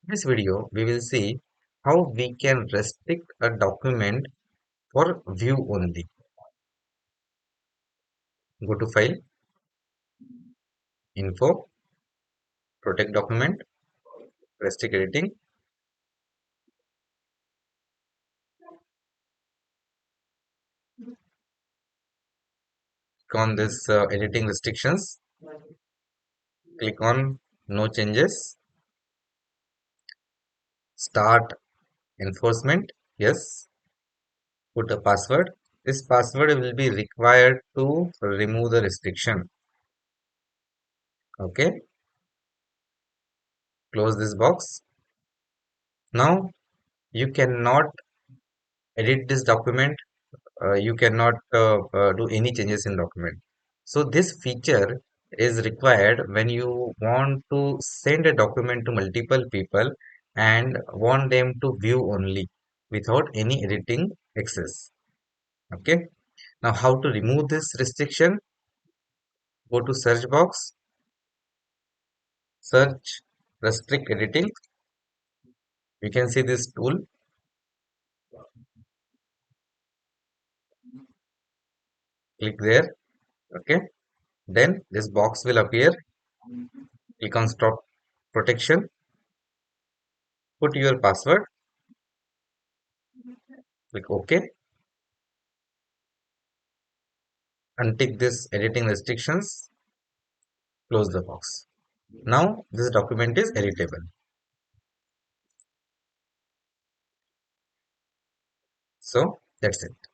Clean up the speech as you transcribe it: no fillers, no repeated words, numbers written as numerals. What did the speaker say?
This video, we will see how we can restrict a document for view only. Go to File, Info, Protect Document, Restrict Editing. Click on this Editing Restrictions. Click on No Changes. Start Enforcement. Yes. Put a password. This password will be required to remove the restriction. Okay. Close this box. Now you cannot edit this document. You cannot do any changes in document. So this feature is required when you want to send a document to multiple people and want them to view only without any editing access. Okay. Now how to remove this restriction? Go to search box, search restrict editing. You can see this tool. Click there. Okay. Then this box will appear. Click on stop protection. Put your password. Click OK. Untick this editing restrictions. Close the box. Now this document is editable. So that's it.